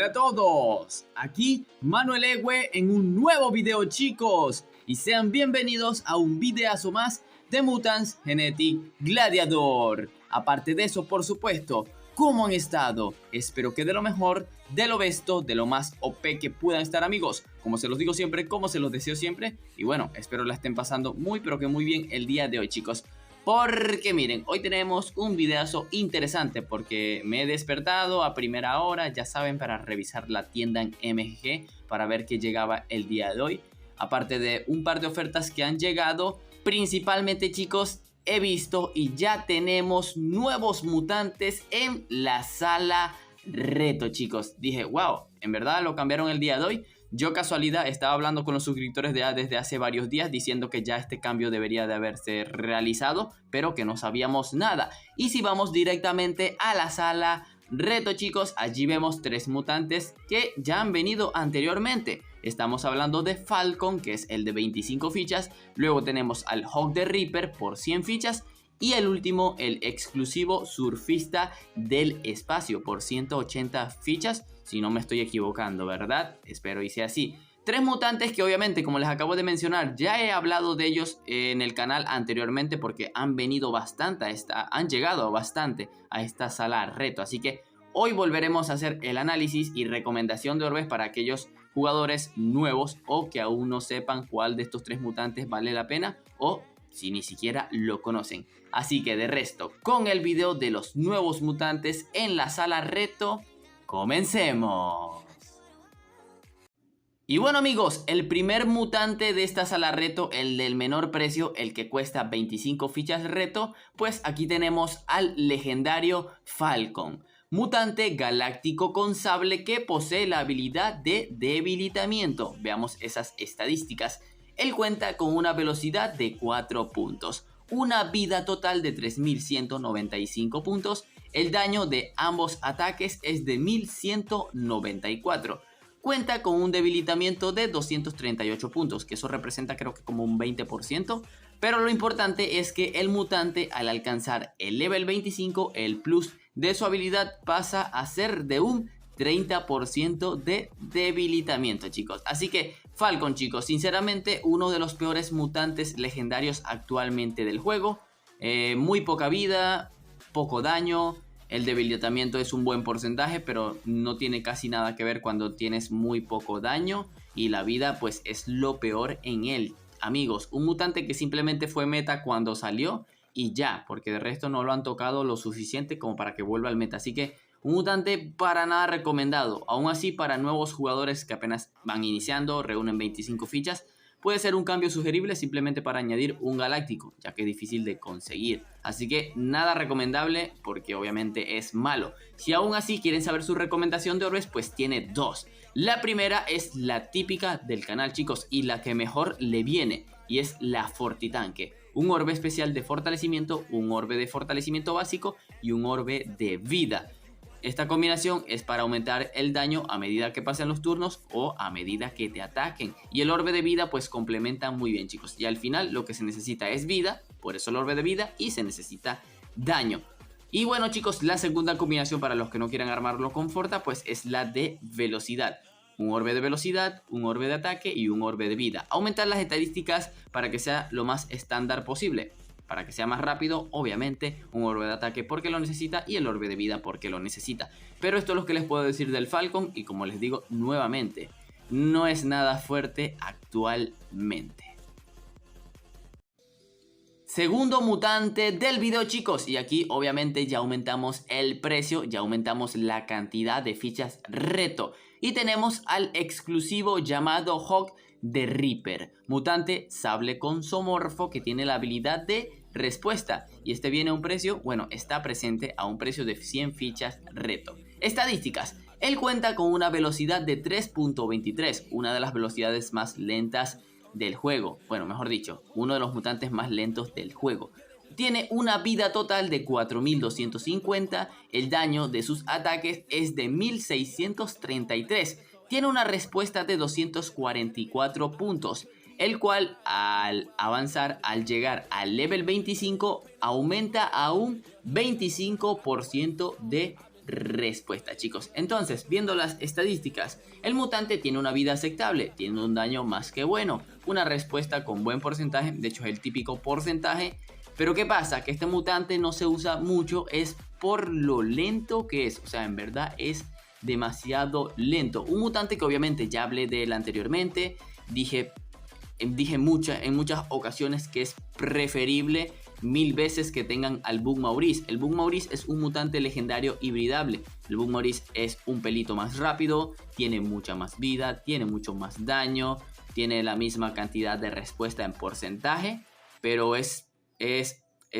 Hola a todos, aquí Manuel Ewe en un nuevo video, chicos, y sean bienvenidos a un videazo más de Mutants Genetic Gladiator. Aparte de eso, por supuesto, ¿cómo han estado? Espero que de lo mejor, de lo besto, de lo más OP que puedan estar, amigos. Como se los digo siempre, como se los deseo siempre. Y bueno, espero la estén pasando muy pero que muy bien el día de hoy, chicos. Porque miren, hoy tenemos un videazo interesante porque me he despertado a primera hora, ya saben, para revisar la tienda en MGG para ver qué llegaba el día de hoy. Aparte de un par de ofertas que han llegado, principalmente, chicos, he visto y ya tenemos nuevos mutantes en la sala reto, chicos. Dije, wow, en verdad lo cambiaron el día de hoy. Yo casualidad estaba hablando con los suscriptores desde hace varios días diciendo que ya este cambio debería de haberse realizado, pero que no sabíamos nada. Y si vamos directamente a la sala reto, chicos, allí vemos tres mutantes que ya han venido anteriormente. Estamos hablando de Falcon, que es el de 25 fichas. Luego tenemos al Hawk de Reaper por 100 fichas. Y el último, el exclusivo surfista del espacio por 180 fichas. Si no me estoy equivocando, ¿verdad? Espero y sea así. Tres mutantes que obviamente, como les acabo de mencionar, ya he hablado de ellos en el canal anteriormente porque han venido bastante han llegado bastante a esta sala reto. Así que hoy volveremos a hacer el análisis y recomendación de orbes para aquellos jugadores nuevos o que aún no sepan cuál de estos tres mutantes vale la pena o si ni siquiera lo conocen. Así que de resto, con el video de los nuevos mutantes en la sala reto, ¡comencemos! Y bueno, amigos, el primer mutante de esta sala reto, el del menor precio, el que cuesta 25 fichas reto, pues aquí tenemos al legendario Falcon. Mutante galáctico con sable que posee la habilidad de debilitamiento. Veamos esas estadísticas. Él cuenta con una velocidad de 4 puntos, una vida total de 3195 puntos, el daño de ambos ataques es de 1194. Cuenta con un debilitamiento de 238 puntos, que eso representa creo que como un 20%, pero lo importante es que el mutante al alcanzar el level 25, el plus de su habilidad pasa a ser de un 30% de debilitamiento, chicos. Así que Falcon, chicos, sinceramente uno de los peores mutantes legendarios actualmente del juego. Muy poca vida, poco daño. El debilitamiento es un buen porcentaje, pero no tiene casi nada que ver cuando tienes muy poco daño. Y la vida pues es lo peor en él. Amigos, un mutante que simplemente fue meta cuando salió y ya, porque de resto no lo han tocado lo suficiente como para que vuelva al meta. Así que un mutante para nada recomendado. Aún así, para nuevos jugadores que apenas van iniciando, reúnen 25 fichas, puede ser un cambio sugerible simplemente para añadir un galáctico, ya que es difícil de conseguir. Así que nada recomendable porque obviamente es malo. Si aún así quieren saber su recomendación de orbes, pues tiene dos. La primera es la típica del canal, chicos, y la que mejor le viene, y es la Fortitanque. Un orbe especial de fortalecimiento, un orbe de fortalecimiento básico y un orbe de vida. Esta combinación es para aumentar el daño a medida que pasen los turnos o a medida que te ataquen. Y el orbe de vida pues complementa muy bien, chicos. Y al final lo que se necesita es vida, por eso el orbe de vida, y se necesita daño. Y bueno, chicos, la segunda combinación para los que no quieran armarlo con Forta pues es la de velocidad. Un orbe de velocidad, un orbe de ataque y un orbe de vida. Aumentar las estadísticas para que sea lo más estándar posible. Para que sea más rápido, obviamente, un orbe de ataque porque lo necesita y el orbe de vida porque lo necesita. Pero esto es lo que les puedo decir del Falcon y como les digo nuevamente, no es nada fuerte actualmente. Segundo mutante del video, chicos, y aquí obviamente ya aumentamos el precio, ya aumentamos la cantidad de fichas reto. Y tenemos al exclusivo llamado Hawk de Reaper, mutante sable con zoomorfo que tiene la habilidad de respuesta. Y este viene a un precio, bueno, está presente a un precio de 100 fichas reto. Estadísticas. Él cuenta con una velocidad de 3.23, una de las velocidades más lentas del juego. Bueno, mejor dicho, uno de los mutantes más lentos del juego. Tiene una vida total de 4250, el daño de sus ataques es de 1633. Tiene una respuesta de 244 puntos, el cual al avanzar, al llegar al level 25, aumenta a un 25% de respuesta, chicos. Entonces, viendo las estadísticas, el mutante tiene una vida aceptable, tiene un daño más que bueno, una respuesta con buen porcentaje, de hecho es el típico porcentaje. Pero ¿qué pasa? Que este mutante no se usa mucho, es por lo lento que es, o sea, en verdad es demasiado lento. Un mutante que obviamente ya hablé de él anteriormente, dije en muchas ocasiones que es preferible 1000 veces que tengan al Bug Maurice. El Bug Maurice es un mutante legendario hibridable. El Bug Maurice es un pelito más rápido, tiene mucha más vida, tiene mucho más daño, tiene la misma cantidad de respuesta en porcentaje, pero es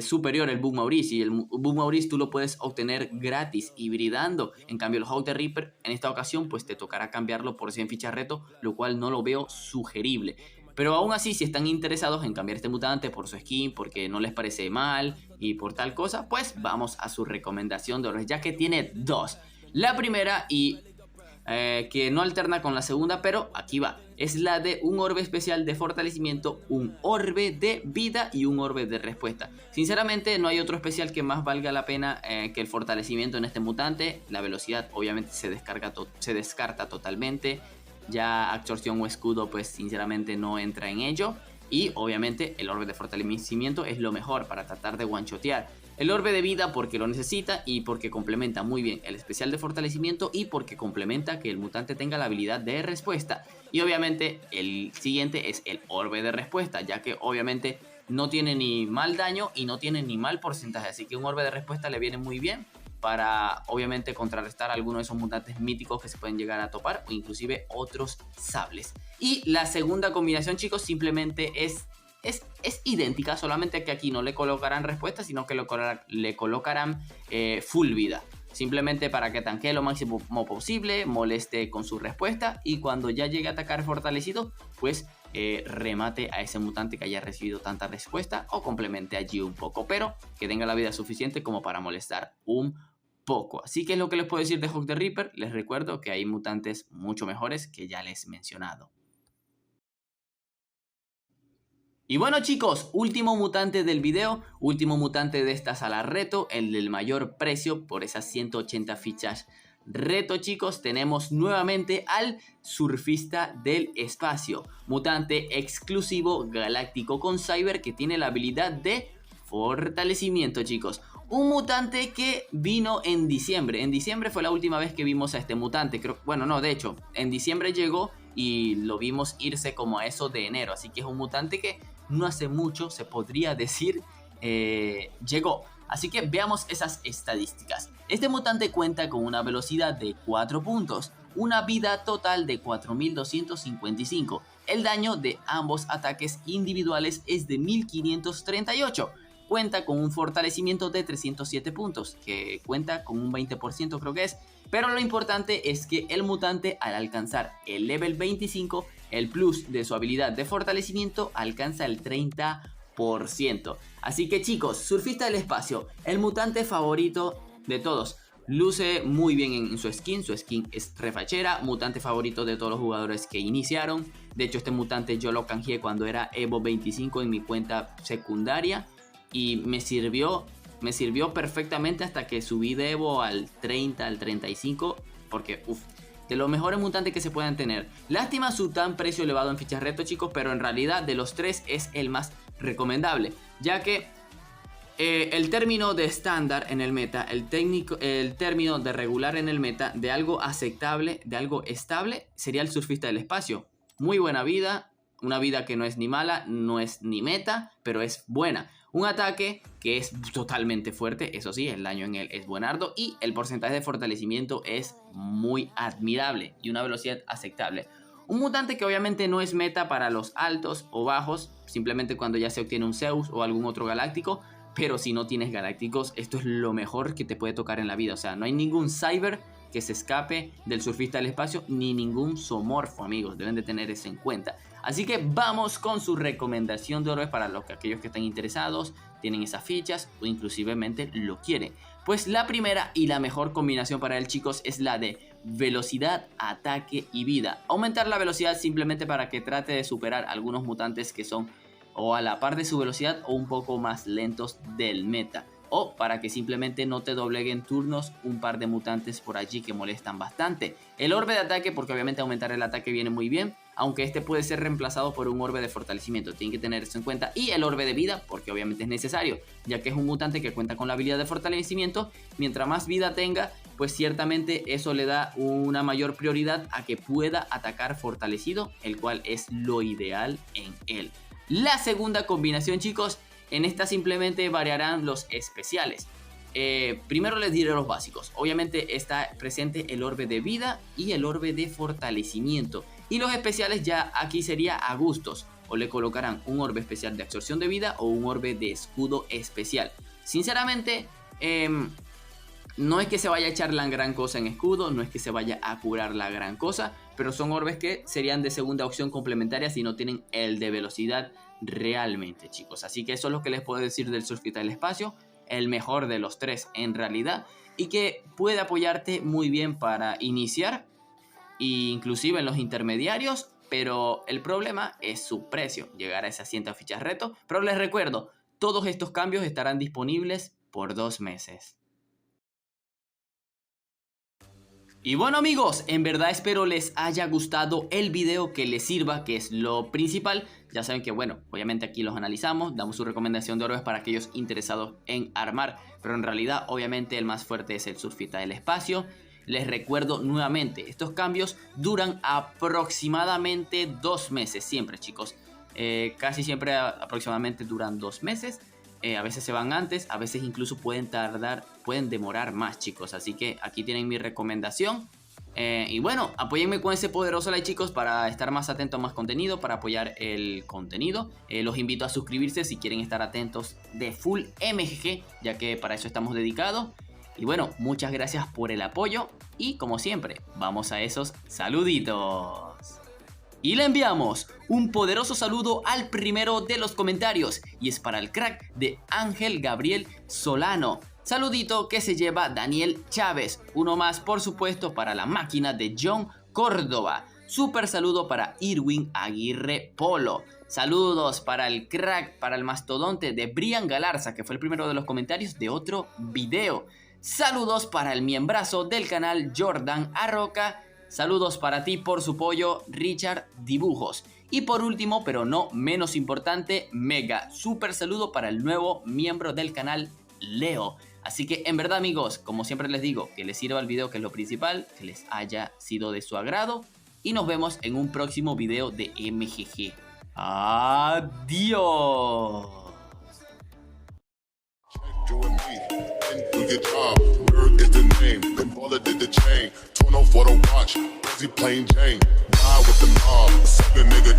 superior el Bug Maurice, y el Bug Maurice tú lo puedes obtener gratis hibridando. En cambio el Hog the Reaper en esta ocasión pues te tocará cambiarlo por 100 fichas reto, lo cual no lo veo sugerible. Pero aún así, si están interesados en cambiar este mutante por su skin, porque no les parece mal y por tal cosa, pues vamos a su recomendación de orbes, ya que tiene dos. La primera, y que no alterna con la segunda, pero aquí va, es la de un orbe especial de fortalecimiento, un orbe de vida y un orbe de respuesta. Sinceramente no hay otro especial que más valga la pena que el fortalecimiento en este mutante. La velocidad obviamente se descarta totalmente. Ya absorción o escudo pues sinceramente no entra en ello. Y obviamente el orbe de fortalecimiento es lo mejor para tratar de one-shotear. El orbe de vida porque lo necesita y porque complementa muy bien el especial de fortalecimiento, y porque complementa que el mutante tenga la habilidad de respuesta. Y obviamente el siguiente es el orbe de respuesta, ya que obviamente no tiene ni mal daño y no tiene ni mal porcentaje. Así que un orbe de respuesta le viene muy bien para obviamente contrarrestar algunos de esos mutantes míticos que se pueden llegar a topar, o inclusive otros sables. Y la segunda combinación, chicos, simplemente es idéntica, solamente que aquí no le colocarán respuesta, sino que le colocarán full vida. Simplemente para que tanquee lo máximo posible, moleste con su respuesta, y cuando ya llegue a atacar fortalecido, pues remate a ese mutante que haya recibido tanta respuesta, o complemente allí un poco, pero que tenga la vida suficiente como para molestar un poco. Así que es lo que les puedo decir de Hog the Reaper. Les recuerdo que hay mutantes mucho mejores que ya les he mencionado. Y bueno, chicos, último mutante del video, último mutante de esta sala reto, el del mayor precio por esas 180 fichas reto, chicos. Tenemos nuevamente al Surfista del Espacio, mutante exclusivo galáctico con Cyber, que tiene la habilidad de fortalecimiento, chicos. Un mutante que vino en diciembre. En diciembre fue la última vez que vimos a este mutante. Bueno, no, de hecho, en diciembre llegó y lo vimos irse como a eso de enero. Así que es un mutante que no hace mucho, se podría decir, llegó. Así que veamos esas estadísticas. Este mutante cuenta con una velocidad de 4 puntos, una vida total de 4255. El daño de ambos ataques individuales es de 1538. Cuenta con un fortalecimiento de 307 puntos, que cuenta con un 20% creo que es. Pero lo importante es que el mutante, al alcanzar el level 25, el plus de su habilidad de fortalecimiento alcanza el 30%. Así que, chicos, Surfista del Espacio, el mutante favorito de todos. Luce muy bien en su skin es refachera, mutante favorito de todos los jugadores que iniciaron. De hecho, este mutante yo lo canjeé cuando era Evo 25 en mi cuenta secundaria, y me sirvió perfectamente hasta que subí de Evo al 30, al 35, porque de los mejores mutantes que se puedan tener. Lástima su tan precio elevado en fichas reto, chicos, pero en realidad de los tres es el más recomendable, ya que el término de estándar en el meta, el término de regular en el meta, de algo aceptable, de algo estable, sería el Surfista del Espacio. Muy buena vida, una vida que no es ni mala, no es ni meta, pero es buena. Un ataque que es totalmente fuerte, eso sí, el daño en él es buenardo, y el porcentaje de fortalecimiento es muy admirable y una velocidad aceptable. Un mutante que obviamente no es meta para los altos o bajos, simplemente cuando ya se obtiene un Zeus o algún otro galáctico. Pero si no tienes galácticos, esto es lo mejor que te puede tocar en la vida. O sea, no hay ningún Cyber que se escape del Surfista del Espacio, ni ningún Zoomorfo, amigos. Deben de tener eso en cuenta. Así que vamos con su recomendación de orbes para aquellos que estén interesados, tienen esas fichas o inclusivemente lo quieren. Pues la primera y la mejor combinación para él, chicos, es la de velocidad, ataque y vida. Aumentar la velocidad simplemente para que trate de superar algunos mutantes que son o a la par de su velocidad o un poco más lentos del meta. o para que simplemente no te dobleguen turnos un par de mutantes por allí que molestan bastante. El orbe de ataque, porque obviamente aumentar el ataque viene muy bien, aunque este puede ser reemplazado por un orbe de fortalecimiento, tienen que tener eso en cuenta. Y el orbe de vida, porque obviamente es necesario, ya que es un mutante que cuenta con la habilidad de fortalecimiento. Mientras más vida tenga, pues ciertamente eso le da una mayor prioridad a que pueda atacar fortalecido, el cual es lo ideal en él. La segunda combinación, chicos, en esta simplemente variarán los especiales. Primero les diré los básicos. Obviamente está presente el orbe de vida y el orbe de fortalecimiento. Y los especiales ya aquí sería a gustos. O le colocarán un orbe especial de absorción de vida o un orbe de escudo especial. Sinceramente, no es que se vaya a echar la gran cosa en escudo, no es que se vaya a curar la gran cosa, pero son orbes que serían de segunda opción complementaria si no tienen el de velocidad realmente, chicos. Así que eso es lo que les puedo decir del Surfista del Espacio, el mejor de los tres en realidad, y que puede apoyarte muy bien para iniciar, e inclusive en los intermediarios, pero el problema es su precio, llegar a esas 100 fichas reto. Pero les recuerdo, todos estos cambios estarán disponibles por 2 meses. Y bueno amigos, en verdad espero les haya gustado el video, que les sirva, que es lo principal. Ya saben que bueno, obviamente aquí los analizamos, damos su recomendación de orbes para aquellos interesados en armar, pero en realidad obviamente el más fuerte es el Surfista del Espacio. Les recuerdo nuevamente, estos cambios duran aproximadamente 2 meses siempre, chicos. Casi siempre aproximadamente duran 2 meses. A veces se van antes, a veces incluso pueden demorar más, chicos. Así que aquí tienen mi recomendación. Y bueno, apóyenme con ese poderoso like, chicos, para estar más atentos a más contenido, para apoyar el contenido. Los invito a suscribirse si quieren estar atentos de full MGG, ya que para eso estamos dedicados. Y bueno, muchas gracias por el apoyo y como siempre, vamos a esos saluditos. Y le enviamos un poderoso saludo al primero de los comentarios y es para el crack de Ángel Gabriel Solano. Saludito que se lleva Daniel Chávez. Uno más, por supuesto, para la máquina de John Córdoba. Super saludo para Irwin Aguirre Polo. Saludos para el crack, para el mastodonte de Brian Galarza, que fue el primero de los comentarios de otro video. Saludos para el miembrazo del canal Jordan Arroca. Saludos para ti por su pollo, Richard Dibujos. Y por último, pero no menos importante, mega super saludo para el nuevo miembro del canal, Leo. Así que en verdad amigos, como siempre les digo, que les sirva el video, que es lo principal, que les haya sido de su agrado. Y nos vemos en un próximo video de MGG. ¡Adiós! Your job, Bird is the name, the baller did the chain, torn off for the watch, crazy plain Jane, ride with the mob, suck a nigga,